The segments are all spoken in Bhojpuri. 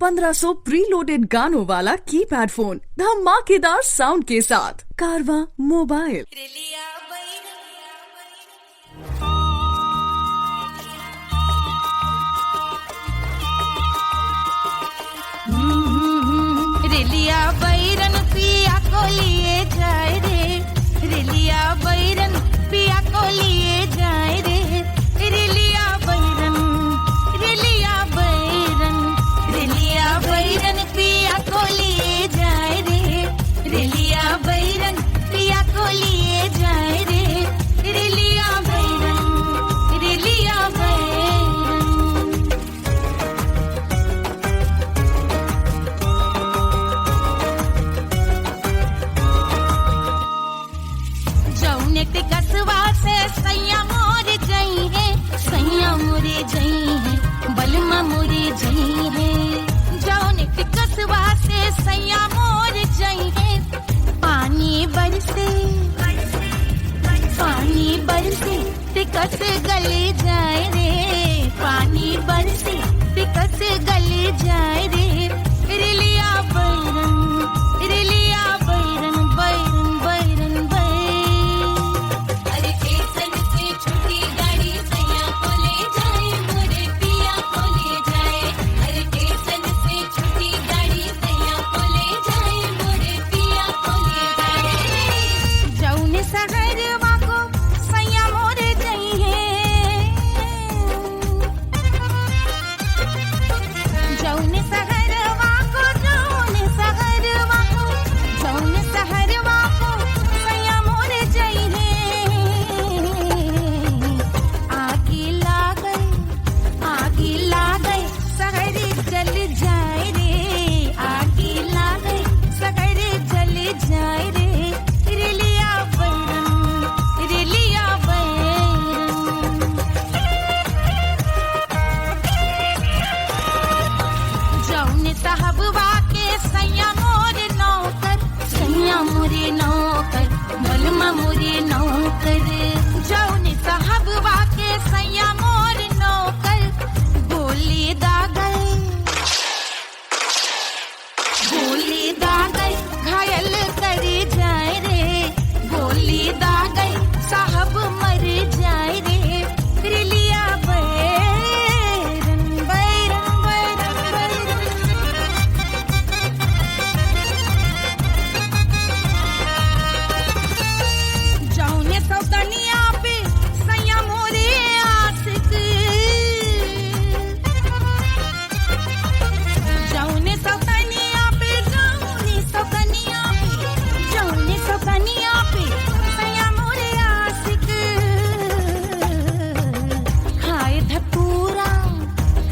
1500 प्रीलोडेड गानों वाला कीपैड फोन धमाकेदार साउंड के साथ कारवा मोबाइल। रेलिया बैरन पिया को लिए जाए रे, रेलिया बैरन पिया को लिए जाए रे, रेलिया बैरन, रेलिया बैरन, रेलिया बैरन पिया को लिए जाए रे, रेलिया बैरन पिया को लिए जाए रे, रेलिया बैरन, रेलिया बैरन। जौनेते कसवा से सैया मोरे जई है, सैया मोरे जई है, बलमा मोरे जई है। जौनेते कसवा से सैया मोरे जई है, पानी बरसे, पानी बरसे ते कस गले जाए रे, पानी बरसे ते कस गले जाए रे, रेलिया बैरन, रेलिया बैरन, बैरन बैरन बैरन। अरे स्टेशन से छुट्टी गाड़ी सैया को ले जाए, मोरे पिया को ले जाए। अरे स्टेशन से छुट्टी गाड़ी सैया को ले जाए, मोरे पिया को ले जाए। जौने सहरवा को सैया मोरे जई है, जौने सहरवा को, जौने सहरवा को, जौने सहरवा को सैया मोरे जई है। आगे लागल, आगे लागल सहर जल जाए रे, आगे लागल सहर जल जाए रे, रेलिया बैरन, रेलिया बैरन। जौने साहबवा के सैया मोरे नौकर, सैया मोरे नौकर, बलमा मोरे नौकर। जौने साहबवा के सैया मोरे नौकर, गोली दागल, गोली दागल घायल करे जाए रे, गोली दागल साहब मर जाए रे, रेलिया बैरन, बैरन बैरन बैरन। जौने सौतनिया पे सैया मोरे आशिक, जौने सौतनिया पे, जौने सौतनिया पे, जौने सौतनिया पे सैया मोरे आशिक। खाए धतूरा,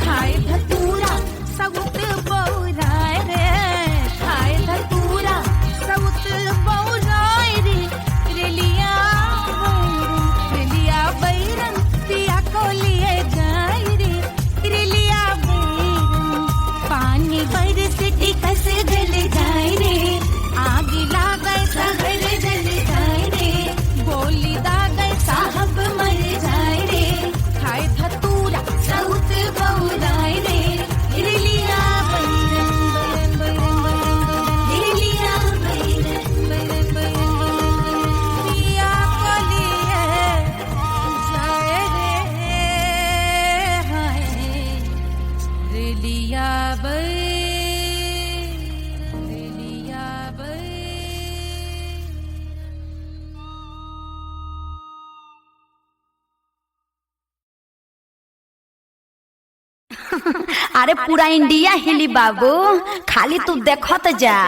खाए धतूरा सउत बौराए रे, खाए धतूरा सउत बौराए रे, रेलिया बैरन, रेलिया बैरन पिया को लिए जाए रे, रेलिया बैरन। पानी बरसे टिकस गल जाए रे, आग लागल सहर जल जाए रे, गोली दागल साहब मर जाए रे, खाए धतूरा सउत बौराए रे, रेलिया बैरन, बैरन बैरन बैरन, रेलिया बैरन, बैरन बैरन पिया को लिए जाए रे, हाय रेलिया बैरन, रेलिया बैरन। अरे पूरा इंडिया हिली बाबू, खाली तू देखत जा।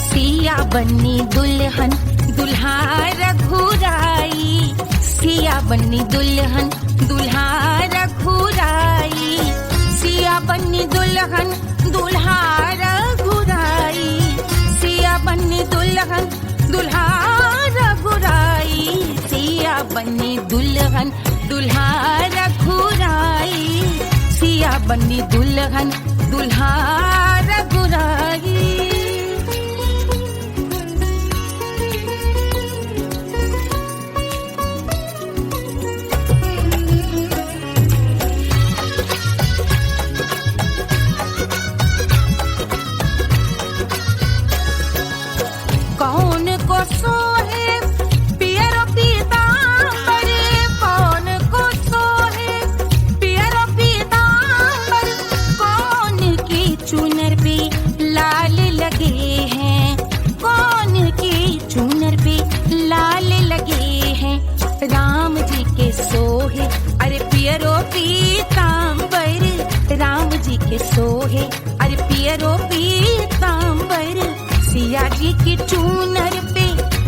सिया बन्नी दुल्हन दुल्हा रघुराई, सिया बन्नी दुल्हन दुल्हा रघुराई, सिया बन्नी दुल्हन दुल्हा दुल्हा रघुराई, सिया बनी दुल्हन दुल्हा रघुराई, सिया बनी दुल्हन दुल्हा रघुराई। कौन को सोहे पियरो पीतांबर, कौन को सोहे पियरो पीतांबर, कौन की चुनर पे लाल लगे हैं, कौन की चुनर पे लाल लगे हैं। राम जी के सोहे अरे पियरो पीतांबर, राम जी के सोहे अरे पियरो पीतांबर, सिया जी की चूनर पे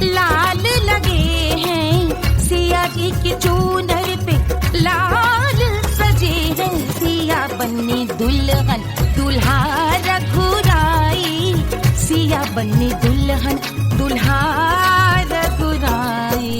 लाल लगे हैं, सिया जी की चूनर पे लाल सजे हैं। सिया बनी दुल्हन दुल्हा रघुराई, सिया बनी दुल्हन दुल्हा रघुराई।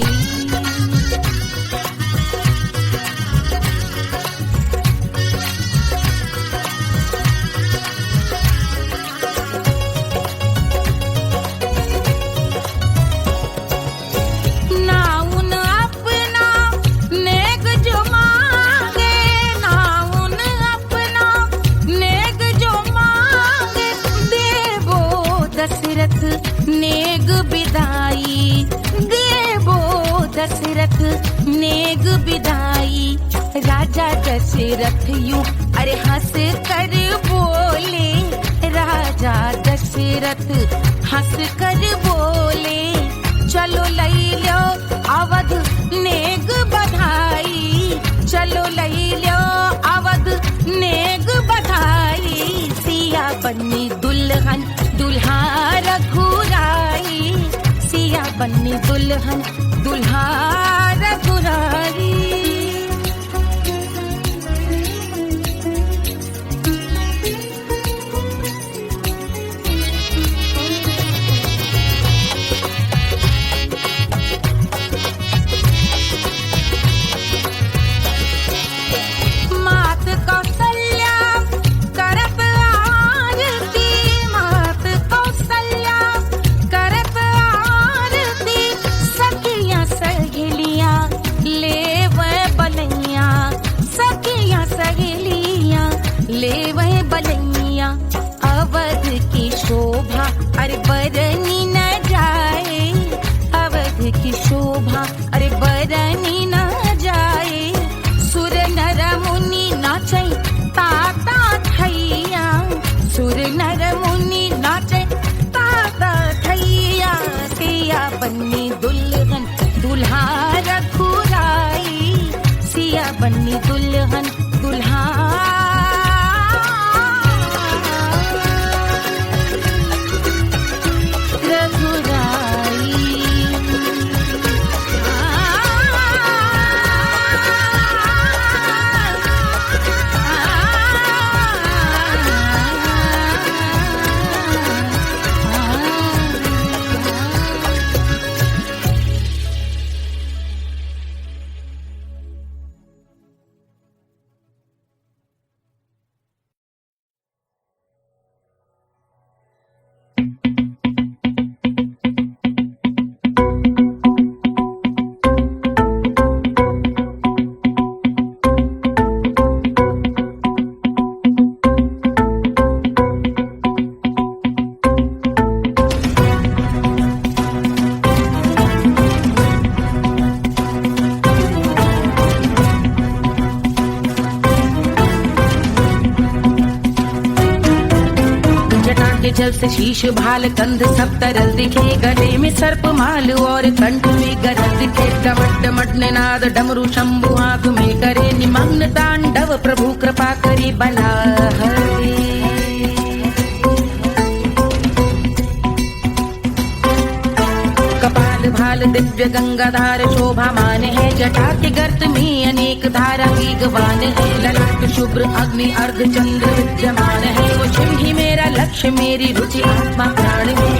नेग बिदाई देवो दशरथ नेग बिदाई, राजा दशरथ यूं अरे हंस कर बोले, राजा दशरथ हंस कर बोले, चलो लई लो अवध नेग बधाई, चलो लई लो अवध नेग बधाई। सिया बनी दुल्हन दुल्हा रघुराई, सिया बनी दुल्हन दुल्हा रघुराई। ले वह बलैया अवध की शोभा अरे बरनी न जाए, अवध की शोभा अरे बरनी न जाए। सुर नर मुनि नाचे ताता थैया, सुर नर मुनि नाचे ताता थैया। सिया बनी दुल्हन दुल्हा रघुराई, सिया बनी दुल्हन दुल्हा जल से शीश भाल कंध सब तरल दिखे, गले में सर्प माल और कंठ में गरज दिखे। डमट डमट निनाद डमरू शंभु आंख में करे निमग्न तांडव, प्रभु कृपा करी बना हरे। कपाल भाल दिव्य गंगाधार शोभा मान है, जटा के गर्त में अनेक धारा वेगवान है। ललाट शुभ्र अग्नि अर्ध चंद्र विद्यमान है, वो शिव ही मेरा लक्ष्य मेरी रुचि आत्मा प्राण में।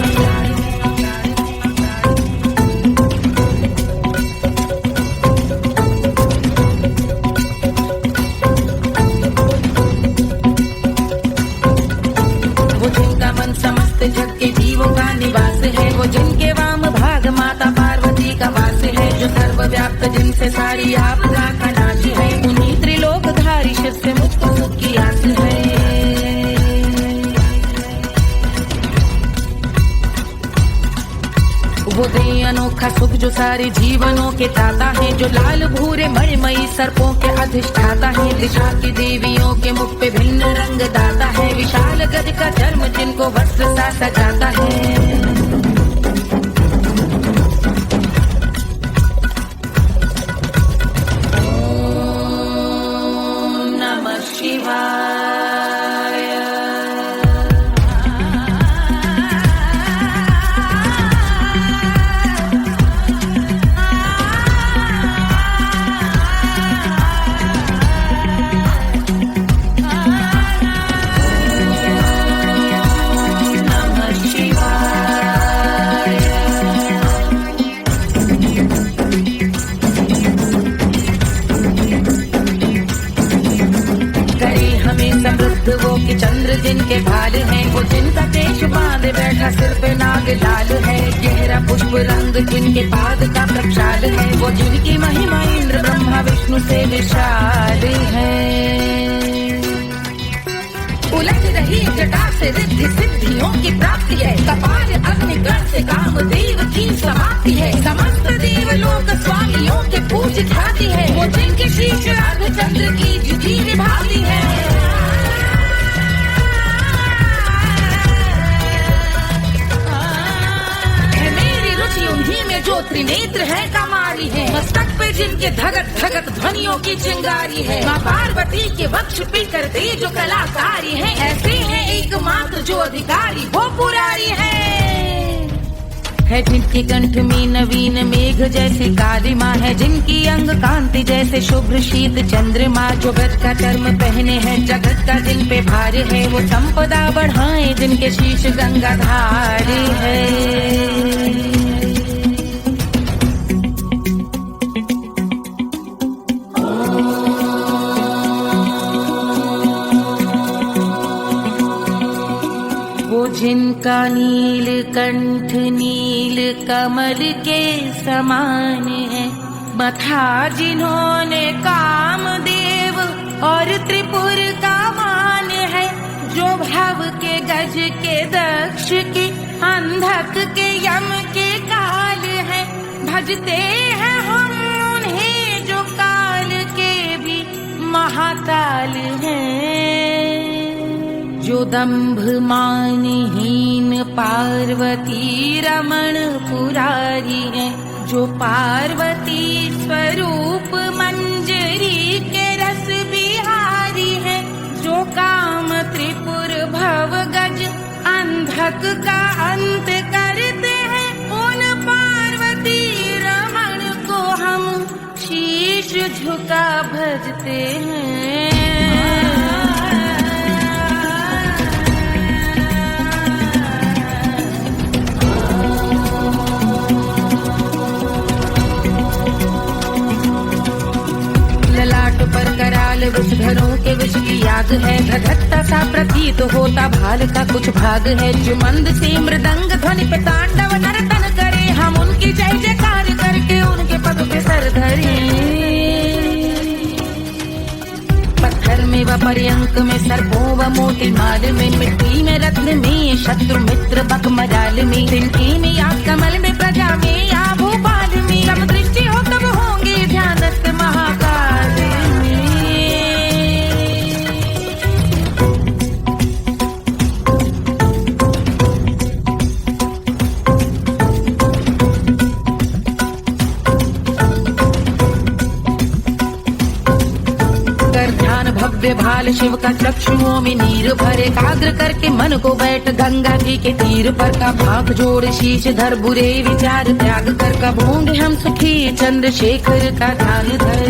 जग के जीवों का निवास है, वो जिनके वाम भाग माता पार्वती का वास है, जो सर्वव्याप्त जिनसे सारी आपदा का नाश है, उन्हीं त्रिलोकधारी शिव से मुझको सुख की आस है। वो दे अनोखा सुख जो सारे जीवनों के दाता है, जो लाल भूरे मणिमयी सर्पों के अधिष्ठाता है, दिशा की देवियों के मुख पे भिन्न रंग दाता है, विशाल गज का चर्म जिनको वस्त्र सा सजाता है। ओम नमः शिवाय। समृद्ध वो कि चंद्र जिनके भाल हैं, वो जिनका केश बांधे बैठा सिर पे नाग लाल है, गहरा पुष्प रंग जिनके पाद का प्रक्षाल है, वो जिनकी महिमा इंद्र ब्रह्मा विष्णु से विशाल है। उलझ रही जटा से रिद्धि सिद्धियों की प्राप्ति है, कपाल अग्निगण से कामदेव की समाप्ति है, समस्त देवलोक स्वामियों के पूज ख्याति है, वो जिनके शीश अर्धचंद्र की जुटी निभाती है। उन्हीं में जो त्रिनेत्र है कमारी है, मस्तक पे जिनके धगत धगत ध्वनियों की चिंगारी है, माँ पार्वती के वक्ष पे करते जो कलाकारी है, ऐसे हैं एकमात्र जो अधिकारी वो पुरारी है जिनके कंठ में नवीन मेघ जैसे काली माँ है, जिनकी अंग कांति जैसे शुभ्र शीत चंद्रमा, जो ब्रज का चर्म पहने हैं जगत का जिन पे भार है, वो संपदा बढ़ाए जिनके शीश गंगाधार है। जिनका नील कंठ नील कमल के समान है, मथा जिन्होंने कामदेव और त्रिपुर का मान है, जो भव के गज के दक्ष के अंधक के यम के काल है, भजते हैं हम उन्हें जो काल के भी महाकाल हैं, जो दंभ मानहीन पार्वती रमण पुरारी है, जो पार्वती स्वरूप मंजरी के रस बिहारी है, जो काम त्रिपुर भव गज अंधक का अंत करते हैं, उन पार्वती रमण को हम शीश झुका भजते हैं। पर कराल विषधरों के विष की याद है, धधकता सा प्रतीत होता भाल का कुछ भाग है, जो मंद से मृदंग ध्वनि पे तांडव नर्तन करे, हम उनकी जय जयकार करके उनके पद पे सर धरे। पत्थर में व पर्यंक में सर्पों व मोती माल में, मिट्टी में रत्न में शत्रु मित्र बक मजाल में, तिनके में या कमल में प्रजा में या भोपाल में, जब दृष्टि हो तब होंगे ध्यानस्थ महाकाल। भव्य भाल शिव का चक्षुओं में नीर भरे, एकाग्र करके मन को बैठ गंगा जी के तीर पर, का भाग जोड़ शीश धर बुरे विचार त्याग कर, कब होंगे हम सुखी चंद्रशेखर का ध्यान धर।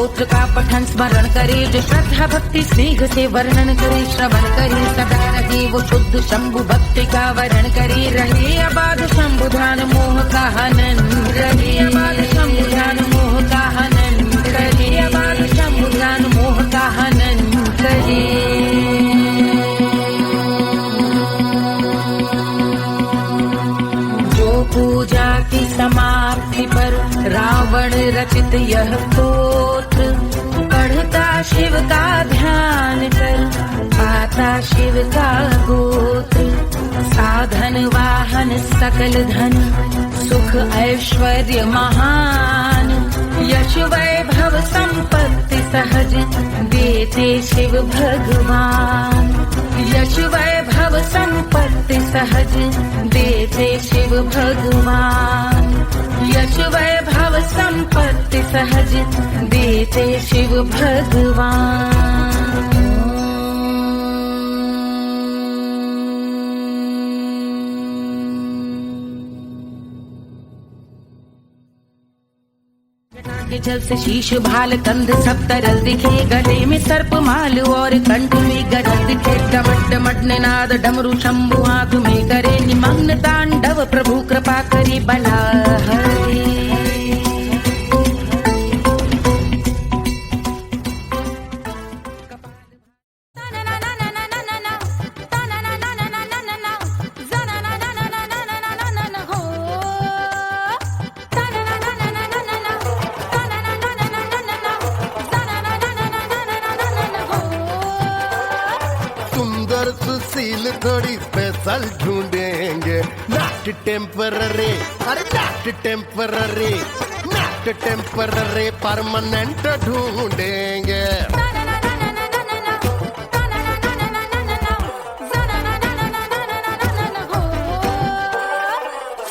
स्तोत्र का पठन स्मरण करे, जो श्रद्धा भक्ति स्नेह से वर्णन करे, श्रवण करे सदा रहे वो शुद्ध शंभु भक्ति का वरण करे, रहे अबाध शंभु ध्यान मोह का हनन, रहे अबाध शंभु ध्यान मोह का हनन, रहे अबाध शंभु ध्यान मोह का हनन करे। पूजा की समाप्ति पर रावण रचित यह स्तोत्र, पढ़ता शिव का ध्यान कर पाता शिव का गोत्र, साधन वाहन सकल धन सुख ऐश्वर्य महान, यश वैभव संपत्ति सहज देते शिव भगवान, यश वैभव संपत्ति सहज देते शिव भगवान, यश वैभव संपत्ति सहज देते शिव भगवान। के जल से शीश भाल कंध सब तरल दिखे, गले में सर्प माल और कंठ में गरज दिखे, डमट डमट निनाद डमरू शंभु हाथ में करे, निमग्न तांडव प्रभु कृपा करे बला हरे। सुशील थोड़ी स्पेशल ढूंढेंगे, नॉट टेम्पररी, अरे not temporary, not temporary permanent ढूंढेंगे।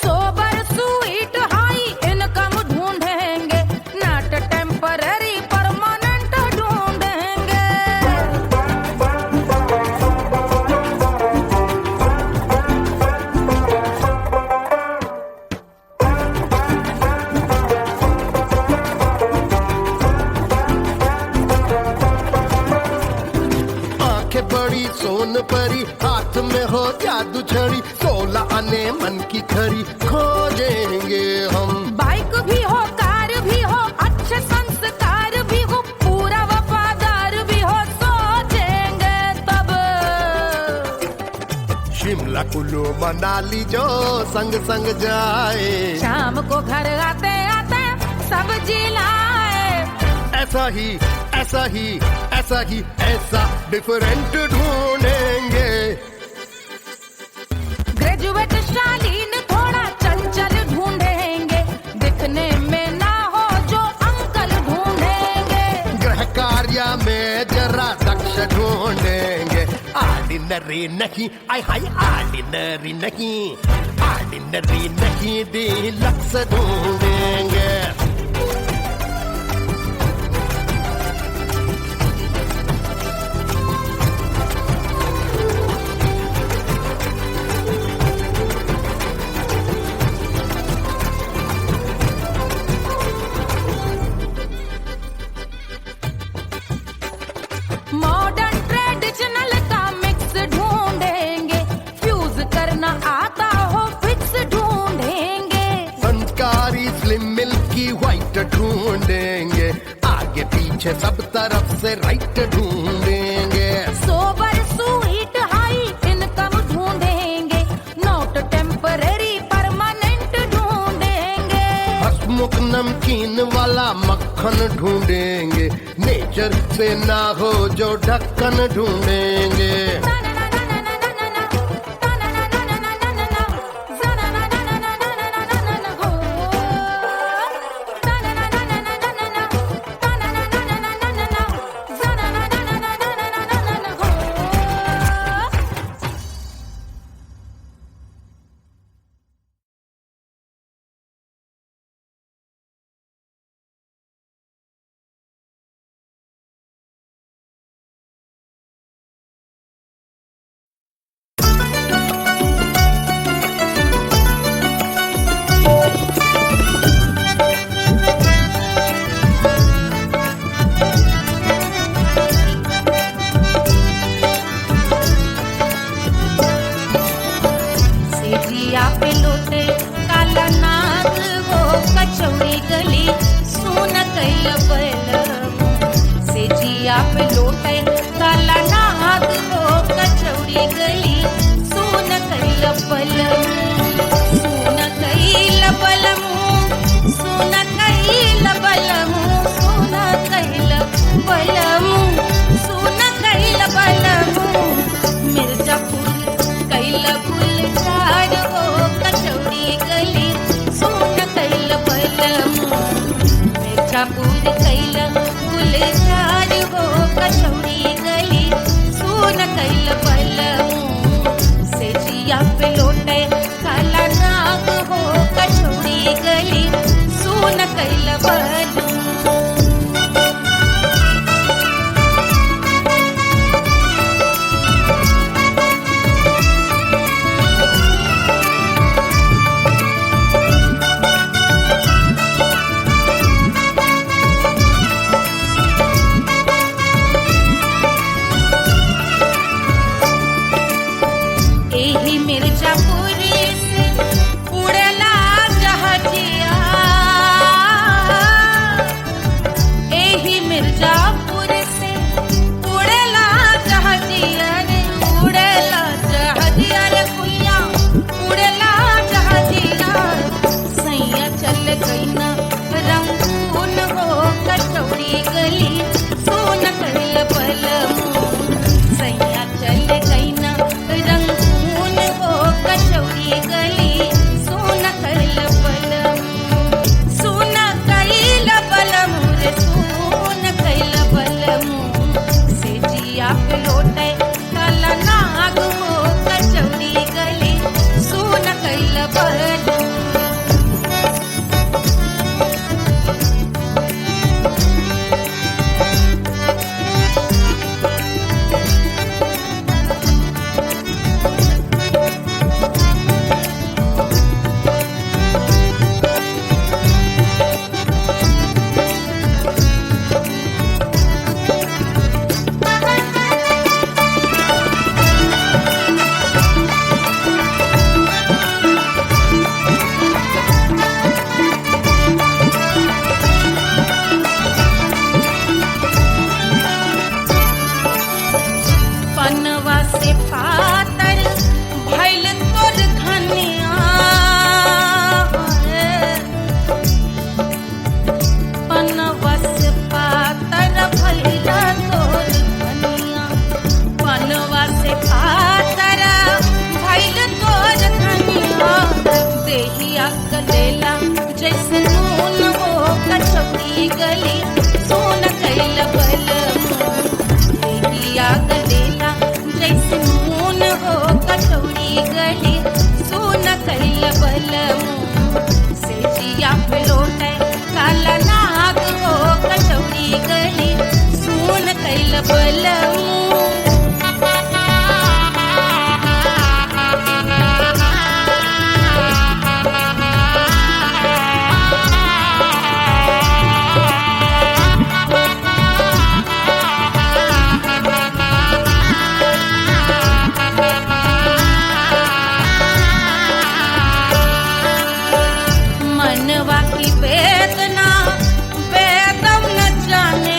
सोबर स्वीट हाई इनकम ढूंढेंगे, नॉट टेम्पररी परमानेंट ढूंढेंगे। बड़ी सोन परी हाथ में हो जादू छड़ी, 16 आने मन की खरी खोजेंगे हम। बाइक भी हो कार भी हो अच्छे संस्कार भी हो, पूरा वफादार भी हो, सोचेंगे तब। शिमला कुल्लू मनाली जो संग संग जाए, शाम को घर आते आते सब्जी लाए, ऐसा ही ऐसा ही ऐसा ही ऐसा डिफरेंट ढूंढेंगे। ग्रेजुएट शालीन थोड़ा चंचल ढूंढेंगे, दिखने में ना हो जो अंकल ढूंढेंगे। गृह कार्य में जरा दक्ष ढूंढेंगे, ऑर्डिनरी नहीं आई हाई ऑर्डिनरी नहीं, ऑर्डिनरी नहीं डीलक्स ढूंढेंगे। मॉडर्न ट्रेडिशनल का मिक्स ढूंढेंगे, फ्यूज करना आता हो फिक्स ढूंढेंगे। संस्कारी स्लिम मिल्की व्हाइट ढूंढेंगे, आगे पीछे सब तरफ से राइट ढूंढेंगे। सोबर स्वीट हाई इनकम ढूंढेंगे, नॉट टेम्पररी परमानेंट ढूंढेंगे। हसमुख नमकीन वाला मक्खन ढूंढेंगे, नेचर से ना हो जो ढक्कन ढूंढेंगे। सेजिया पे लोटे काला नाग हो कचौड़ी गली सुन कैल बलमू सेजिया पे लोटे काला नाग हो कचौड़ी गली सुन कैल बलमू सुन कैल बलमू सुन कैल बलमू सुन कैल बलमू सुन कैल बलमू मिर्जापुर कैल गुलजार हो कचौड़ी गली सुन कैल बलमू मिर्जापुर कैल गुलजार हो कचौड़ी गली सुन कैल बलमू सेजिया पे लोटे काला नाग हो कचौड़ी गली सुन कैल बलमू एही मिर्जापुर से उड़ला जहाजिया एही मिर्जापुर से उड़ला जहाजिया रे उड़ला जहाजिया रे कुइया उड़ला जहाजिया सैया चल गई ना रंगून हो कचौड़ी गली सुन कैल बलमू सैया चल गई ना रंगून हो कचौड़ी गली सुन कैल बलमू सुन कैल बलमू रे सुन कैल बलमू सेजिया पे लोटे काला नाग हो कचौड़ी गली सुन कैल बलमू पनवा से पातर भइल तोर धनिया पनवा से पातर भइल तोर धनिया पनवा से पातर भइल तोर धनिया देहिया गलेला जैसे नून हो कचौड़ी गली सुन कैल बलमू देहिया गलेला जैसे नून हो कचौड़ी गली सुन कैल बलमू सेजिया पे लोटे काला नाग हो कचौड़ी गली सुन कैल बलमू मनवा की वेदना वेदम न जाने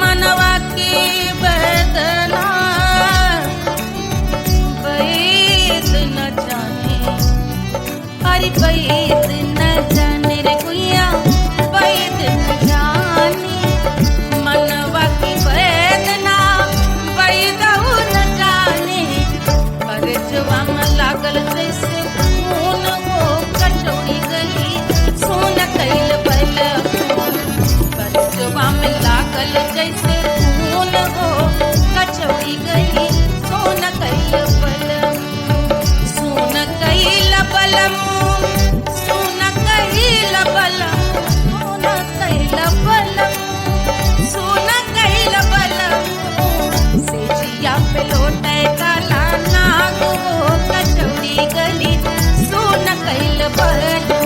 मनवा की वेदना वेद न जाने अरे वेद न जाने रे कुइया वेद न जाने मनवा की वेदना वेद न जाने परजवा में लागल जैसे खून हो कचौड़ी गली सुन कैल बलमू परजवा में लागल जैसे खून हो कचौड़ी गली सुन कैल बलमू सुन कैल बलमू सुन कैल बलमू सुन कैल बलमू सुन कैल बलमू सेजिया पे लोटे काला नाग हो कचौड़ी गली सुन कैल बलमू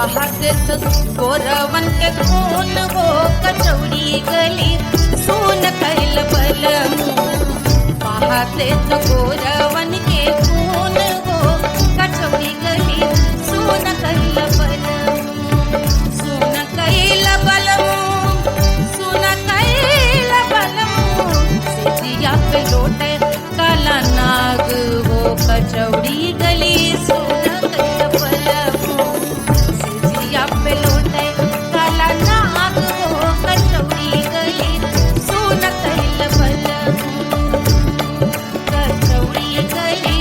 बहाते तो गोरवन के खून वो कचौड़ी गली सोन कैल बलमू बहाते तो गोरवन के खून वो कचौड़ी गली सोन कैल बलमू सोन कैल बलमू सोन कैल बलमू सिजिया पे लोटे काला नाग वो कचौड़ी गली सोन कैल बलमू सिजिया पे लोटे काला नाग वो कचौड़ी गली सोन कैल बलमू कचौड़ी गली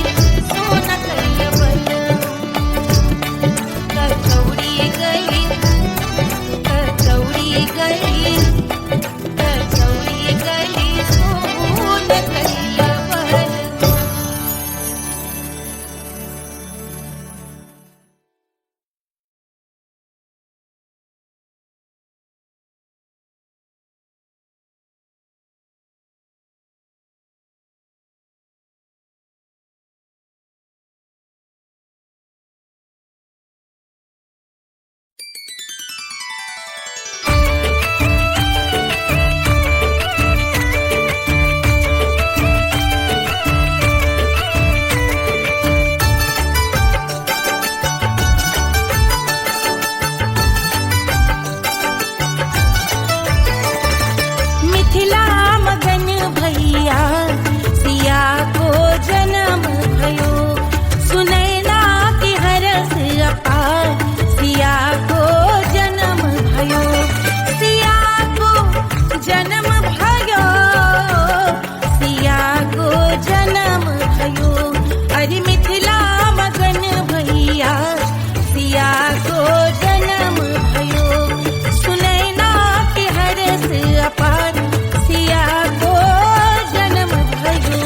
सोन कैल बलमू कचौड़ी गली कचौड़ी गली कचौड़ी गली सोन कैल बलमू। मिथिला मगन भैया सिया को जन्म भयो सुनैना की हरस अपार सिया को जन्म भयो सिया को जन्म भयो सिया को जन्म भयो अरे मिथिला मगन भैया सिया को जन्म भयो सुनैना की हरस अपार सिया को जन्म भयो।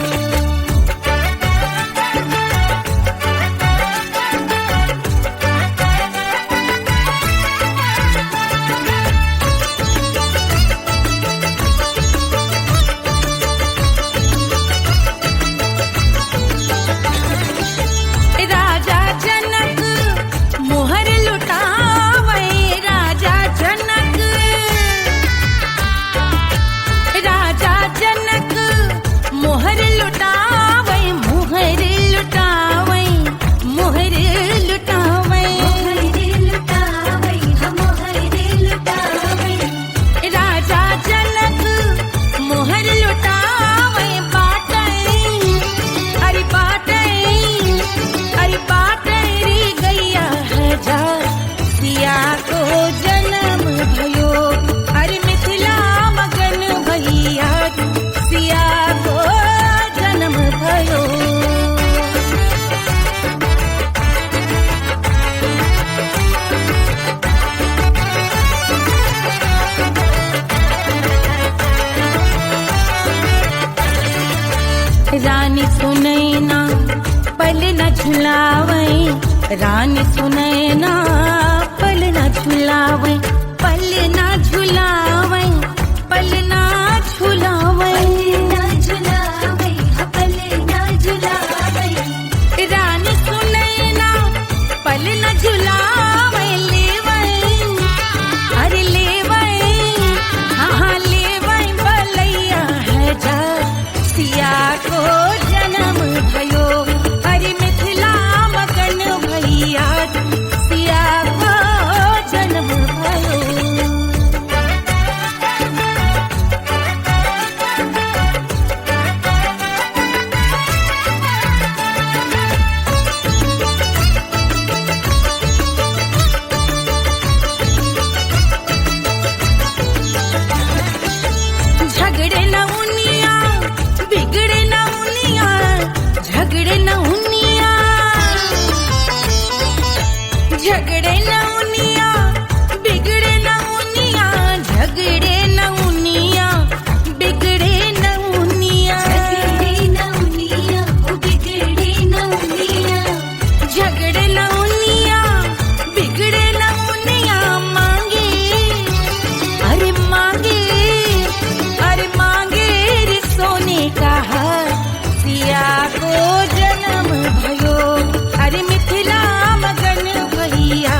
राजा जनक मोहर लुटावे राजा जनक राजा जनक मोहर लुटावे मोहर लुटावे मोहर लुटावे राजा जनक मोहर लुटावे बाटे अरे बाटे अरे बाटे रे गैया हजार सिया को जन्म भयो अरे मिथिला मगन भैया सिया को जन्म भयो। रानी सुनैना पल न झुलावे रानी सुनैना पल न झुलावे पल न झुलावे पल न झुलावे रानी सुनैना पल न झुलावे लेवे अरे लेवे हाँ लेवे बलैया है जा सिया को जन्म भयो अरे मिथिला मगन भैया सिया को जन्म भयो। झगड़े न उनिया बिगड़े न उनिया झगड़े न उनिया झगड़े न उनिया बिगड़े न उनिया झगड़े न उनिया बिगड़े न उनिया झगड़े न उनिया बिगड़े न उनिया मांगे अरे मांगे रे सोने का हार सिया को जन्म भयो अरे मिथिला मगन भैया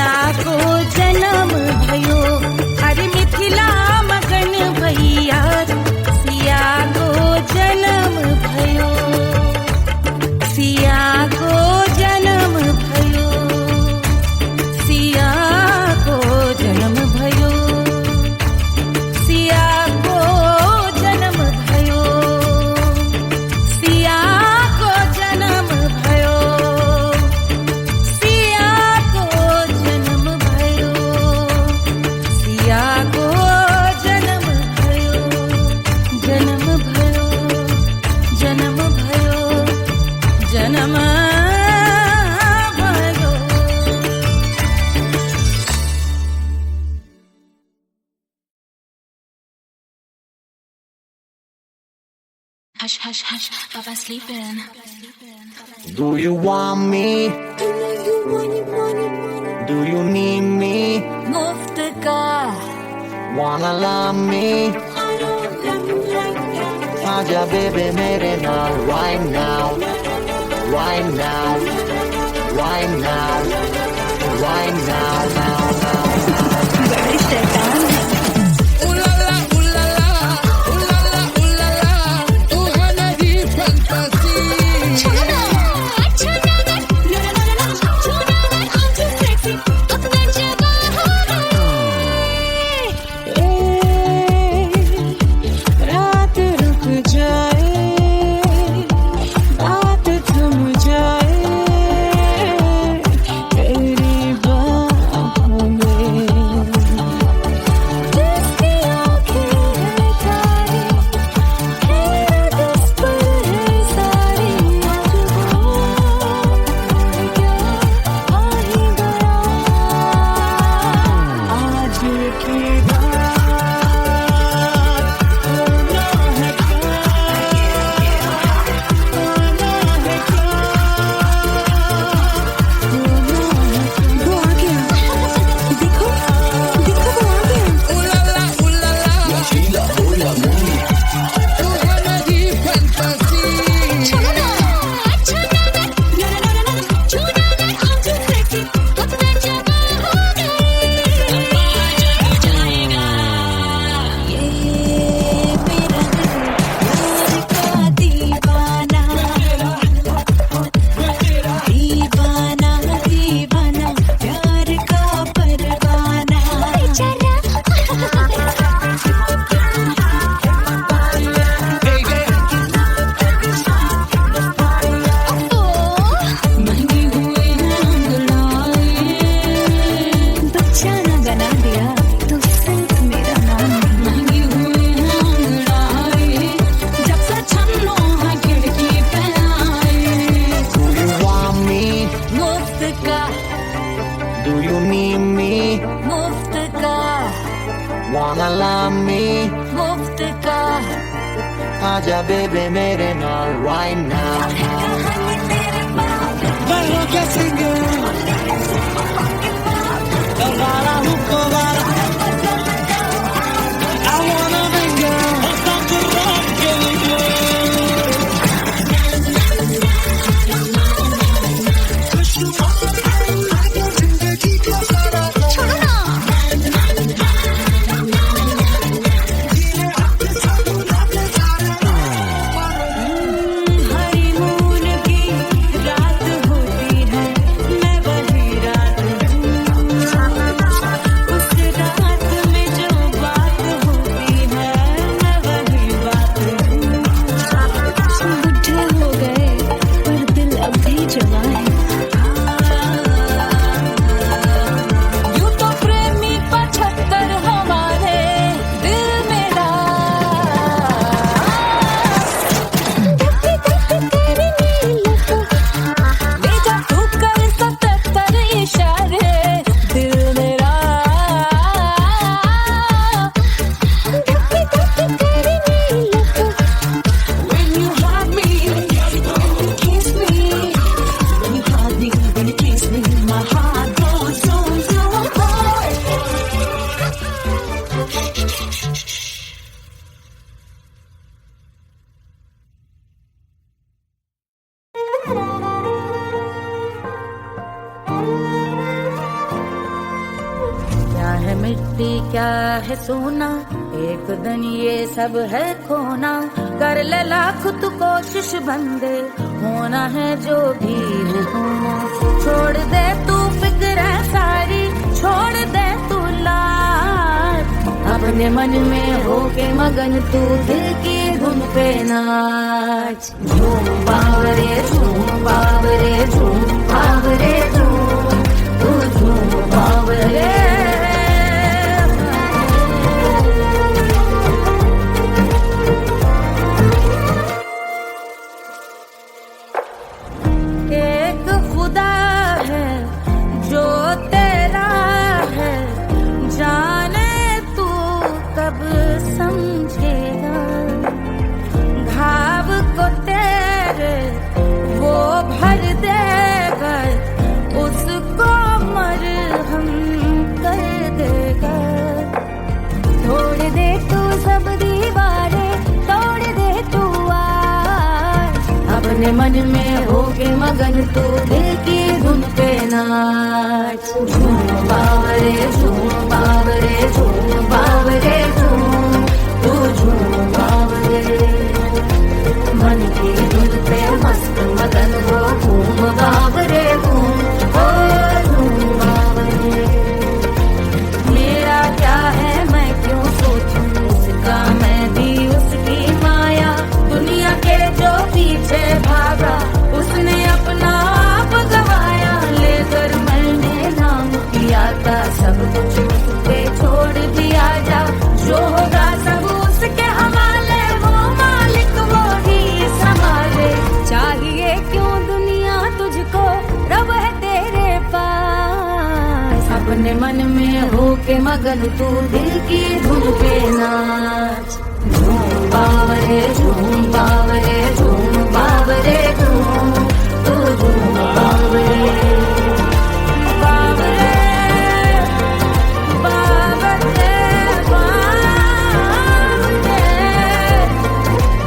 सिया को जन्म भयो, अरे मिथिला मगन भैया सिया को जन्म भयो, सिया को जन्म भयो, सिया को जन्म भयो, सिया को जन्म भयो, सिया को जन्म भयो, सिया को जन्म भयो, सिया को जन्म भयो, जन्म भयो, जन्म भयो, जन्म भयो। Hush, hush, hush, Papa's sleeping. Do you want me? Do you need me? मुफ्त का Wanna love me? आजा baby मेरे नाल right now, right now, right now, right now, now, now, now. बड़े शैतान है। रात रुक जाए, बात थम जाए, तेरी बाहों में जिसकी आँखें हैं तारी, हैरत इस पर है सारी, आज वो क्या आ ही गया, आज की Do you need me? मुफ्त का Wanna love me? मुफ्त का आजा baby मेरे नाल right now. हनीमून की रात होती है, मैं वही रात हूँ। है मिट्टी क्या है सोना, एक दिन ये सब है खोना। कर ले लाख तू कोशिश बंदे, होना है जो भी है होना। छोड़ दे तू फिक्र सारी, छोड़ दे तू लाज, अपने मन में होके मगन तू दिल की धुन पे नाच। झूम बावरे झूम बावरे झूम बावरे झूम, तू झूम बावरे। एक खुदा है जो तेरा है, जाने तू कब समझेगा। घाव को तेरे वो भर देगा, उसको मरहम कर देगा। तोड़ दे तू सब दीवारें, तोड़ दे तू आज, अपने मन में होके मगन तू दिल की धुन पे नाच। झूम बावरे झूम बावरे झूम बावरे झूम, तू झूम बावरे। मन की धुन पे मस्त मगन हो, घूम बावरे घूम, ओ झूम बावरे। मेरा क्या है मैं क्यों सोचूं उसका, मैं भी उसकी माया। दुनिया के जो पीछे भागा, उसने अपना आप गवाया। लेकर मैंने नाम किया था, सब कुछ उस पे छोड़ दिया जा। जो होगा सब उसके हवाले, वो मालिक वो ही संभाले। चाहिए क्यों दुनिया तुझको, रब है तेरे पास। अपने मन में होके मगन तू दिल की धुन पे नाच। झूम बावरे झूम बावरे झूम बावरे झूम, तू झूम बावरे। बावरे बावरे बावरे,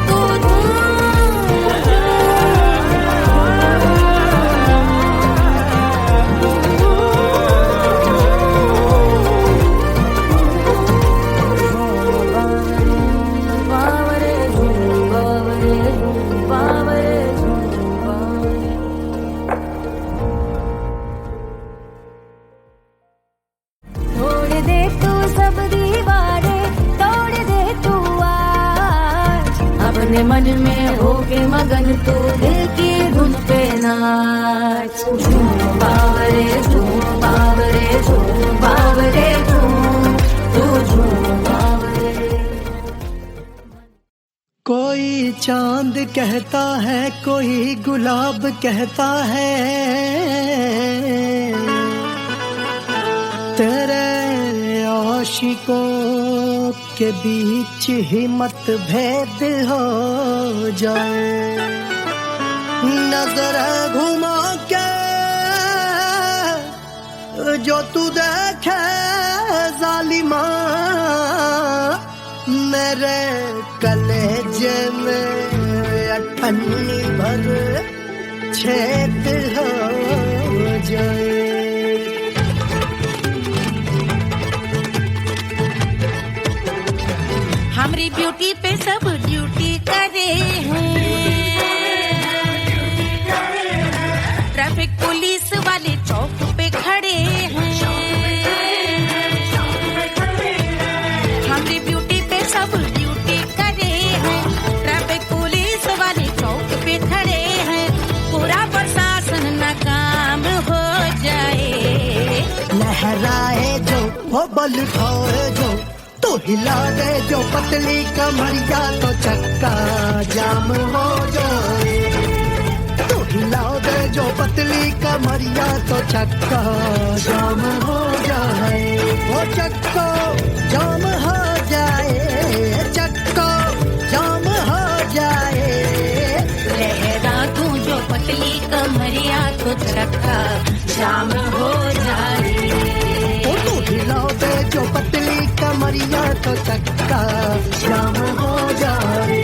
तू बावरे झूम बावरे झूम बावरे झूम बावरे। तोड़ दे तू सब दीवारें, तोड़ दे तू आज, अपने मन में होके मगन तू दिल की धुन पे नाच। झूम बावरे झूम बावरे झूम बावरे झूम, तू झूम बावरे। कोई चांद कहता है, कोई गुलाब कहता है, तेरे आशिकों के बीच ही मतभेद हो जाए। नजर घुमा के जो तू देखे जालिमा, मेरे कलेजे में अठन्नी भर छेद हो जाए। हमारी ब्यूटी पे सब ड्यूटी करे हैं। ट्रैफिक पुलिस वाले चौक पे खड़े हैं। हमारी ब्यूटी पे सब ड्यूटी करे हैं। ट्रैफिक पुलिस वाले चौक पे खड़े हैं। पूरा प्रशासन नाकाम हो जाए। लहराए जो वो बल खाए जो, तो हिला दे जो पतली कमरिया, तो चक्का जाम हो जाए। तो हिला दे जो पतली कमरिया, तो चक्का जाम हो जाए। वो चक्का जाम हो जाए, चक्का जाम हो जाए। लहरा तू जो पतली कमरिया, तो चक्का जाम हो जाए। ओ तो हिलाओ दे जो पतली कमरिया, तो चक्का जाम हो जाए।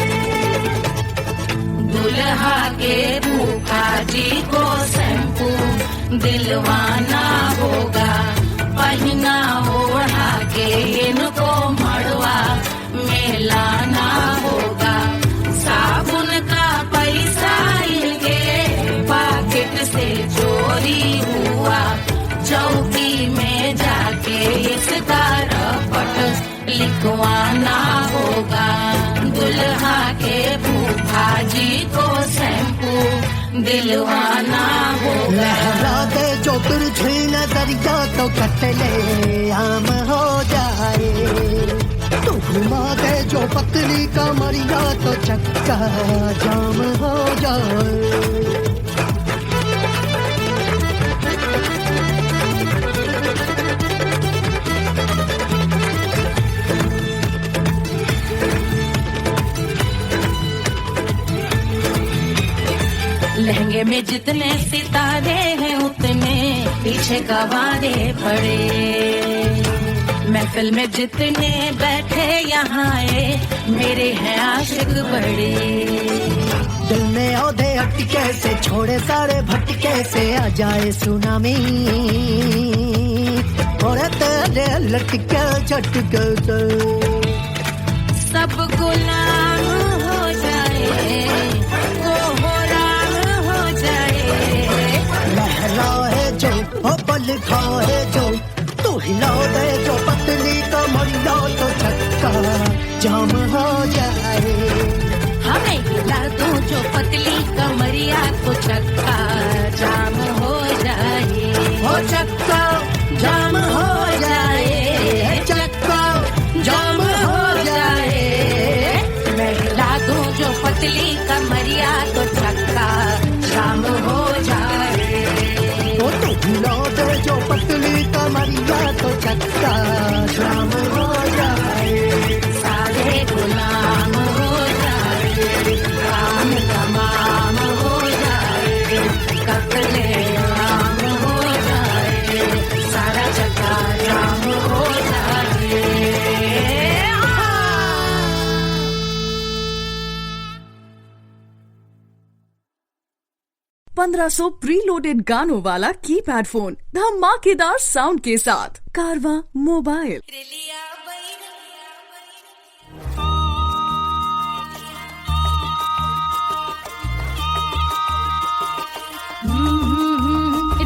दुल्हा के फूफा जी को शैम्पू दिलवाना होगा, पहना ओढ़ा इनको मड़वा में लाना होगा। साबुन का पैसा इनके पॉकेट से चोरी हुआ, चौकी में जाके इसका रपट लिखवाना होगा। दुल्हा के फूफा जी को शैम्पू दिलवाना होगा। लहरा दे जो तिरछी नजरिया तो कतले आम हो जाए, तू घुमा दे जो पतली कमरिया तो चक्का जाम हो जाए। लहंगे में जितने सितारे हैं उतने पीछे गवारे पड़े। महफिल में जितने बैठे यहाँ आए मेरे हैं आशिक बड़े। दिल में औधे अटके से छोड़े सारे भटके से आ जाए सुनामी, और तेरे लटके झटके से सब गुलाम हो जाए, वो हो राम हो जाए। लहराए जो ओ बल खाए जो, तू हिला दे जो पतली कमरिया तो चक्का जाम हो जाए। हमें हिला दो जो पतली कमरिया तो चक्का जाम हो जाए। हो चक्का जाम हो जाए, चक्का जाम हो जाए। मैं हिला दूं जो पतली कमरिया तो चक्का जाम हो जाए। ओ तू हिला दे जो पतली कमरिया तो चक्का जाम हो जाए। सारे गुलाम हो जाए, काम तमाम हो जाए, कपले आम हो जाए, सारा चक्का जाम हो जाए। 1500 प्रीलोडेड गानों वाला कीपैड फोन धमाकेदार साउंड के साथ कारवा मोबाइल।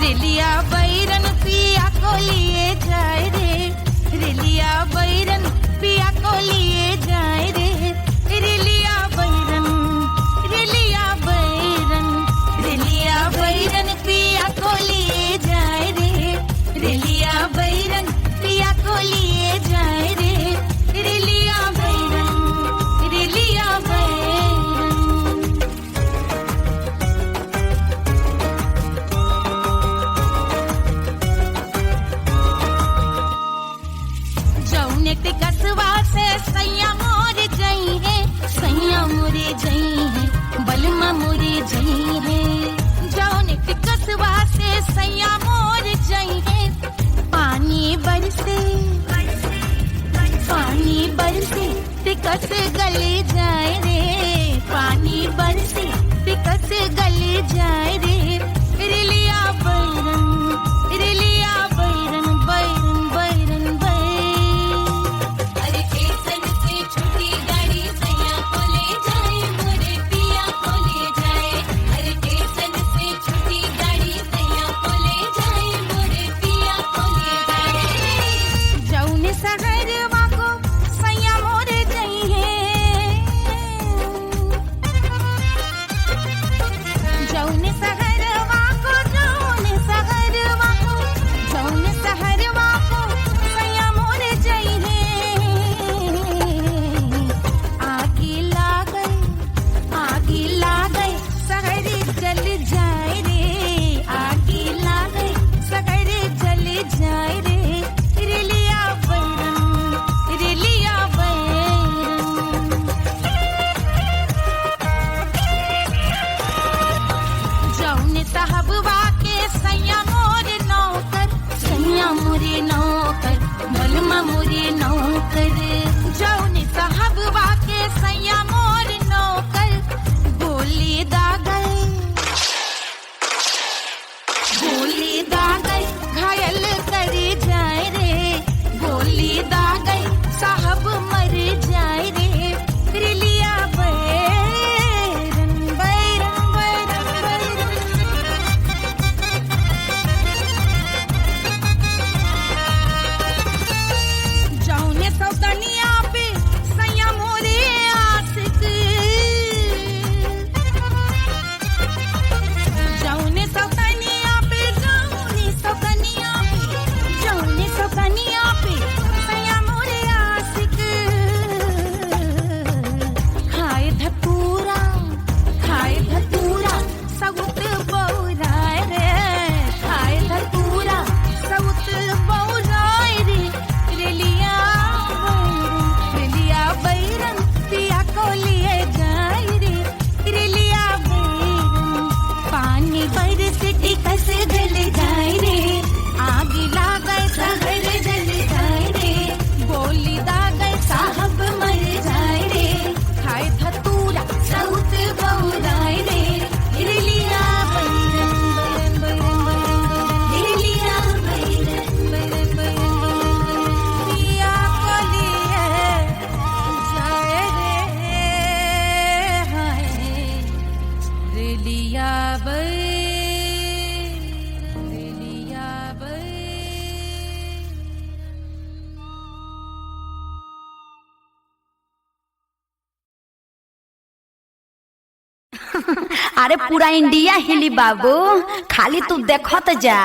रिलिया बैरन पिया को लिए जाए रे, रिलिया बैरन पिया को लिए जाए रे। रिलिया बैरन, रिलिया बैरन, रिलिया बैरन पिया को लिए जाए रे, रिलिया बैरन पिया को लिए जाए रे। रिलिया बैरन, रिलिया बैरन। जौने ते कसवा से सैया मोर जई है, सैया मोरे जई है, बलमा मोरे जई है। जौने ते कसवा से सैया मोर जई है, पानी बरसे, पानी बरसे तिकस गले जाए रे, पानी बरसे तिकस गले जाए रे। रिलिया बैरन, रिलिया बैरन, बैरन बैरन बैरन। अरे स्टेशन से छुट्टी गाड़ी सैया को ले जाए, मोरे पिया को ले जाए। अरे स्टेशन से छुट्टी गाड़ी सैया को ले जाए, मोरे पिया को ले जाए। जौने सहरवा को सैया मोरे जई है, जौने सहर अरे पूरा इंडिया हिली बाबू, खाली तू देखत जा।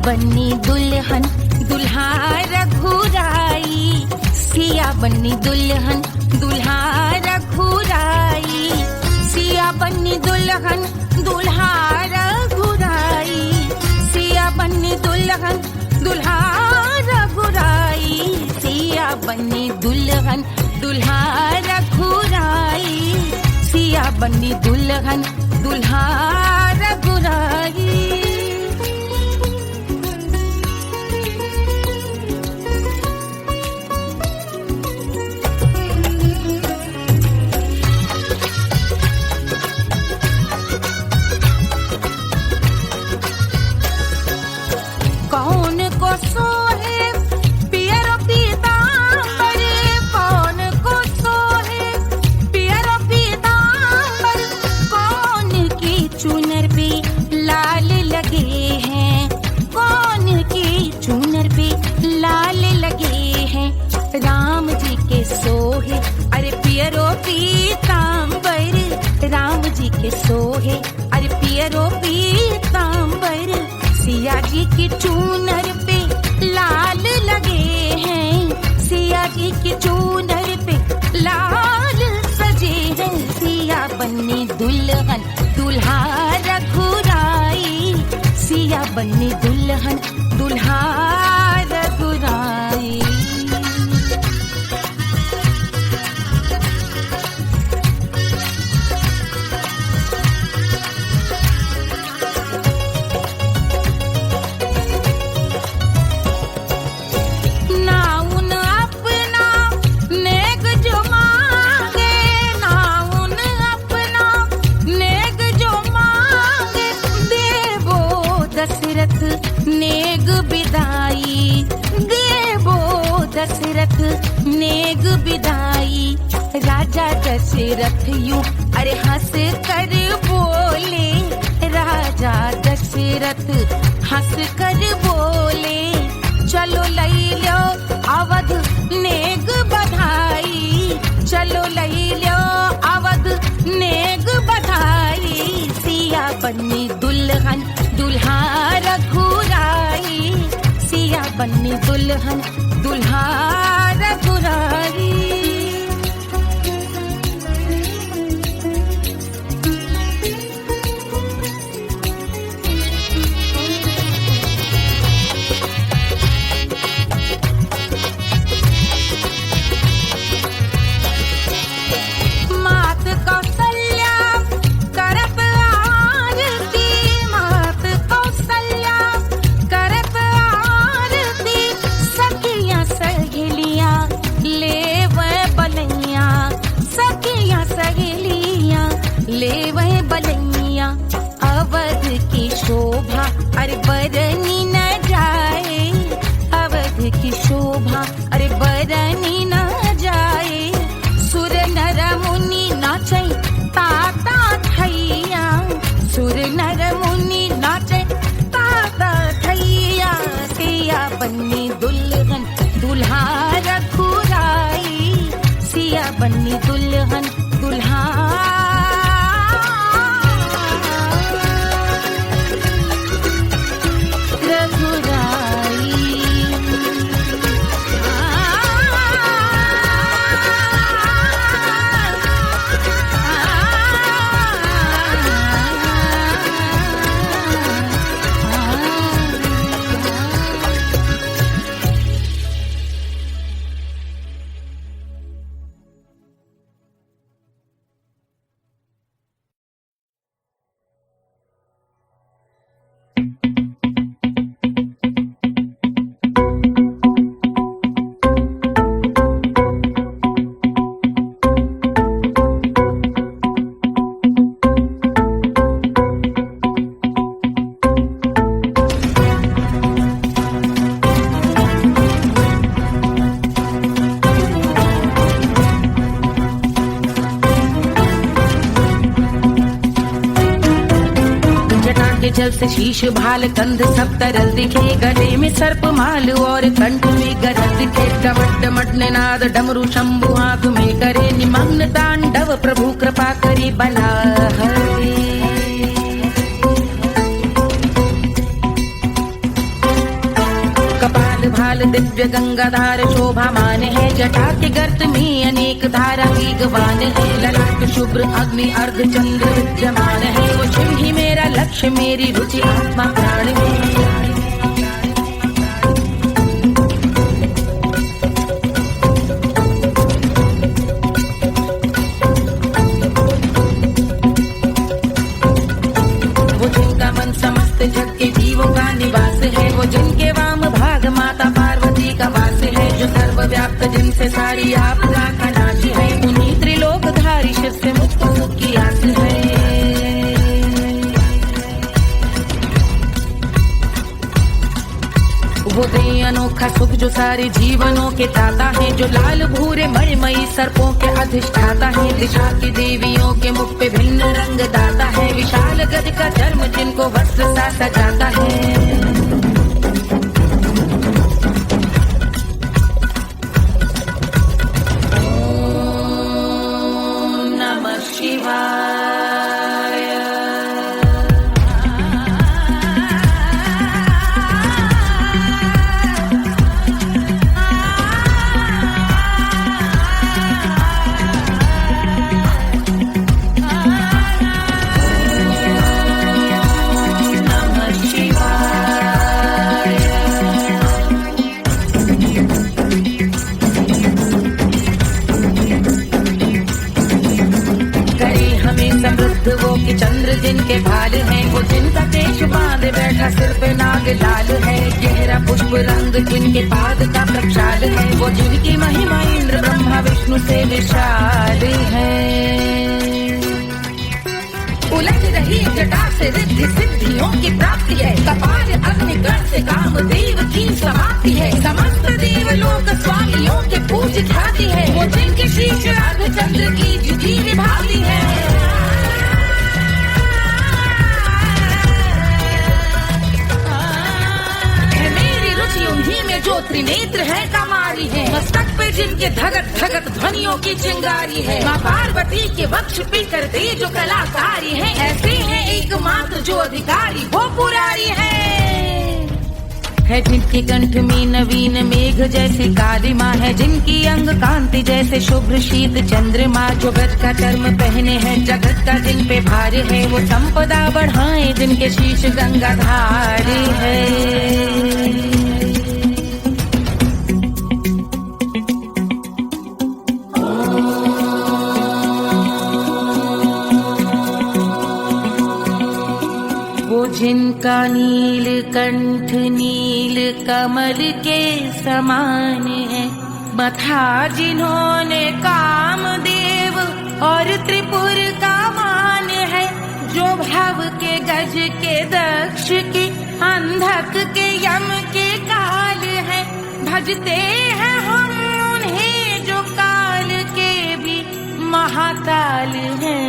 बन्नी दुल्हन दुल्हा रघुराई, सिया बन्नी दुल्हन दुल्हा रघुराई, सिया बन्नी दुल्हन दुल्हा रघुराई, सिया बन्नी दुल्हन दुल्हा रघुराई, सिया बन्नी दुल्हन दुल्हा रघुराई, सिया बन्नी दुल्हन दुल्हा रघुराई। कौन को सोहे पियरो पीतांबर, कौन को सोहे पियरो पीतांबर, कौन की चुनर पे लाल लगे हैं, कौन की चुनर पे लाल लगे हैं, राम जी के सोहे अरे पियरो पीतांबर, राम जी के सोहे अरे पियरो पीतांबर, सिया जी की चूनर पे लाल लगे हैं, सिया जी की चूनर पे लाल सजे हैं, सिया बन्नी दुल्हन दुल्हा रघुराई, सिया बन्नी दुल्हन दुल्हा रघुराई। नेग बिदाई देवो दशरथ नेग बिदाई, राजा दशरथ यूं अरे हंस कर बोले, राजा दशरथ हंस कर बोले, चलो लई लो अवध नेग बधाई, चलो लई लो अवध नेग बधाई, सिया बन्नी दुल्हन दुल्हा रघुराई, सिया बन्नी दुल्हन दुल्हा रघुराई। मात कौशल्या करत आरती, मात कौशल्या करत आरती, सखियां सहेलियां लेवे बलैया, सखियां सहेलियां लेवे बलैया, अवध की शोभा अरे बरनी न जाए, अवध की शोभा अरे बरनी न जाए, सुर नर मुनि नाचे ताता थैया, सुर नर मुनि नाचे ताता थैया, सिया बन्नी दुल्हन दुल्हा रघुराई, सिया बन्नी दुल्हन दुल्हा रघुराई। अंचल से शीश भाल कंध सब तरल दिखे, गले में सर्प माल और कंठ में गरज दिखे। डमट डमट निनाद डमरू शंभु आंख में करे निमग्न तांडव, प्रभु कृपा करे बला हरे। कपाल भाल दिव्य गंगाधार शोभामान है, जटा के गर्त में अनेक धारा वेगवान है। ललाट शुभ्र अग्नि अर्ध चंद्र विद्यमान है, वो शिव ही मेरा लक्ष्य मेरी रुचि आत्मा प्राण है। वो जिनका मन समस्त जग के जीवों का निवास है, वो जिनके वाम भाग माता पार्वती का वास है। जो सर्वव्याप्त जिनसे सारी आपदा का नाश है, उन्हीं त्रिलोकधारी शिव से मुझको सुख की आस है। वो दे अनोखा सुख जो सारे जीवनों के दाता है, जो लाल भूरे मणिमयी सर्पों के अधिष्ठाता है। दिशा की देवियों के मुख पे भिन्न रंग दाता है, विशाल गज का चर्म जिनको वस्त्र सा सजाता है। वो कि चंद्र जिनके भाल हैं, वो जिनका केश बांधे बैठा सिर पे नाग लाल है। गहरा पुष्प रंग जिनके पाद का प्रक्षाल है, वो जिनकी महिमा इंद्र ब्रह्मा विष्णु से विशाल है। उलझ रही जटा से रिद्धि सिद्धियों की प्राप्ति है, कपाल अग्निगण से कामदेव की समाप्ति है। समस्त देवलोक स्वामियों के पूज ख्याति है, वो जिनके शीश अर्धचंद्र की जुटी निभाती है। उन्हीं में जो त्रिनेत्र है कमारी है, मस्तक पे जिनके धगत धगत ध्वनियों की चिंगारी है। माँ पार्वती के वक्ष पे करते जो कलाकारी है, ऐसे हैं एकमात्र जो अधिकारी वो पुरारी है। जिनके कंठ में नवीन मेघ जैसी काली माँ है, जिनकी अंग कांति जैसे शुभ्र शीत चंद्रमा। जो गज का चर्म पहने हैं जगत का जिन पे भार है, वो संपदा बढ़ाए जिनके शीश गंगाधार है। जिनका नील कंठ नील कमल के समान है, मथा जिन्होंने कामदेव और त्रिपुर का मान है। जो भव के गज के दक्ष के अंधक के यम के काल है, भजते हैं हम उन्हें जो काल के भी महाकाल हैं।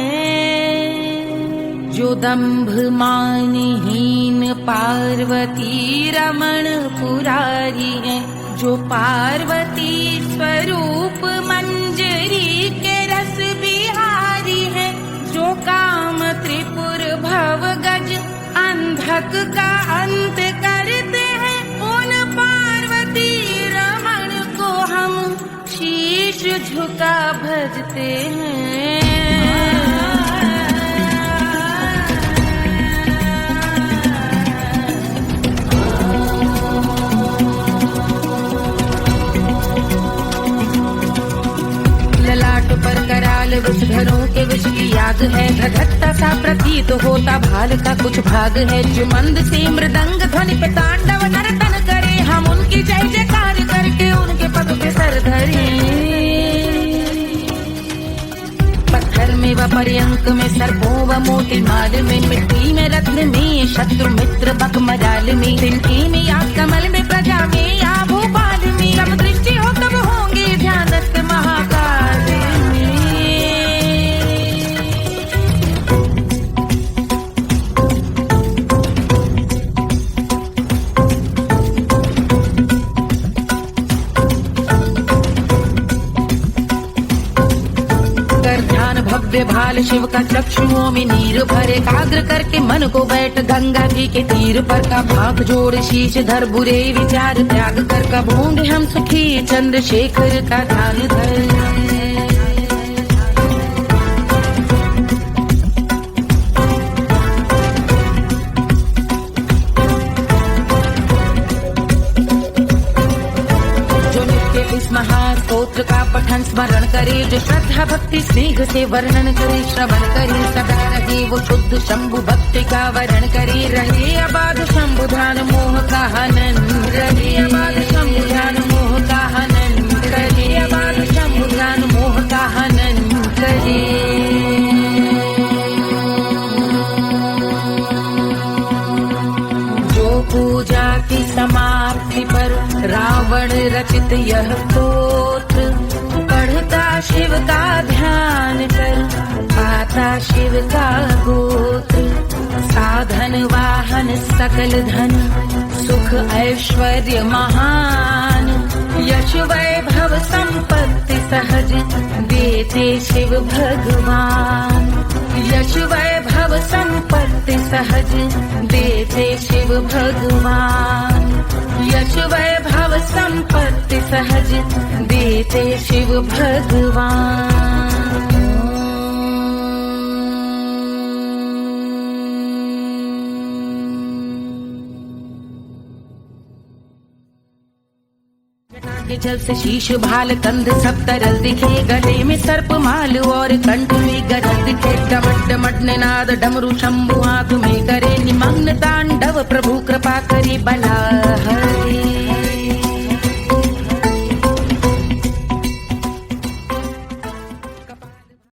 जो दंभ मानहीन पार्वती रमण पुरारी है, जो पार्वती स्वरूप मंजरी के रस बिहारी है। जो काम त्रिपुर भव गज अंधक का अंत करते हैं, उन पार्वती रमण को हम शीश झुका भजते हैं। ललाट पर कराल विषधरों के विष की याद है, धधकता सा प्रतीत होता भाल का कुछ भाग है। जो मंद से मृदंग ध्वनि पे तांडव नर्तन करे, हम उनकी जय जयकार करके उनके पद पे सर धरे। पत्थर में व पर्यंक में सर्पों व मोती माल में, मिट्टी में रत्न में शत्रु मित्र बक मजाल में, तिनके में या कमल में प्रजा में या भोपाल में। जब दृष्टि हो तब होंगे ध्यानस्थ महाकाल में। भव्य भाल शिव का चक्षुओं में नीर भरे, एकाग्र करके मन को बैठ गंगा जी के तीर पर। का भाग जोड़ शीश धर बुरे विचार त्याग कर, का भूंड हम सुखी चंद्रशेखर का ध्यान धर। इस महास्तोत्र का पठन स्मरण करे, जो श्रद्धा भक्ति स्नेह से वर्णन करे, श्रवण करे सदा रहे वो शुद्ध शंभु भक्ति का वरण करे। रहे अबाध शंभु ध्यान मोह का हनन, रहे अबाध शंभु ध्यान मोह का हनन, रहे अबाध शंभु ध्यान मोह का हनन करे। पूजा की समाप्ति पर रावण रचित यह स्तोत्र, पढ़ता शिव का ध्यान कर पाता शिव का गोत्र। साधन वाहन सकल धन सुख ऐश्वर्य महान, यश वैभव संपत्ति सहज देते शिव भगवान। यश वैभव संपत्ति सहज देते शिव भगवान। यश वैभव संपत्ति सहज देते शिव भगवान। के जल से शीश भाल कंध सब तरल दिखे, गले में सर्प माल और कंठ में गरज दिखे। डमट डमट निनाद डमरू शंभु आंख में करे निमग्न तांडव, प्रभु कृपा करे बला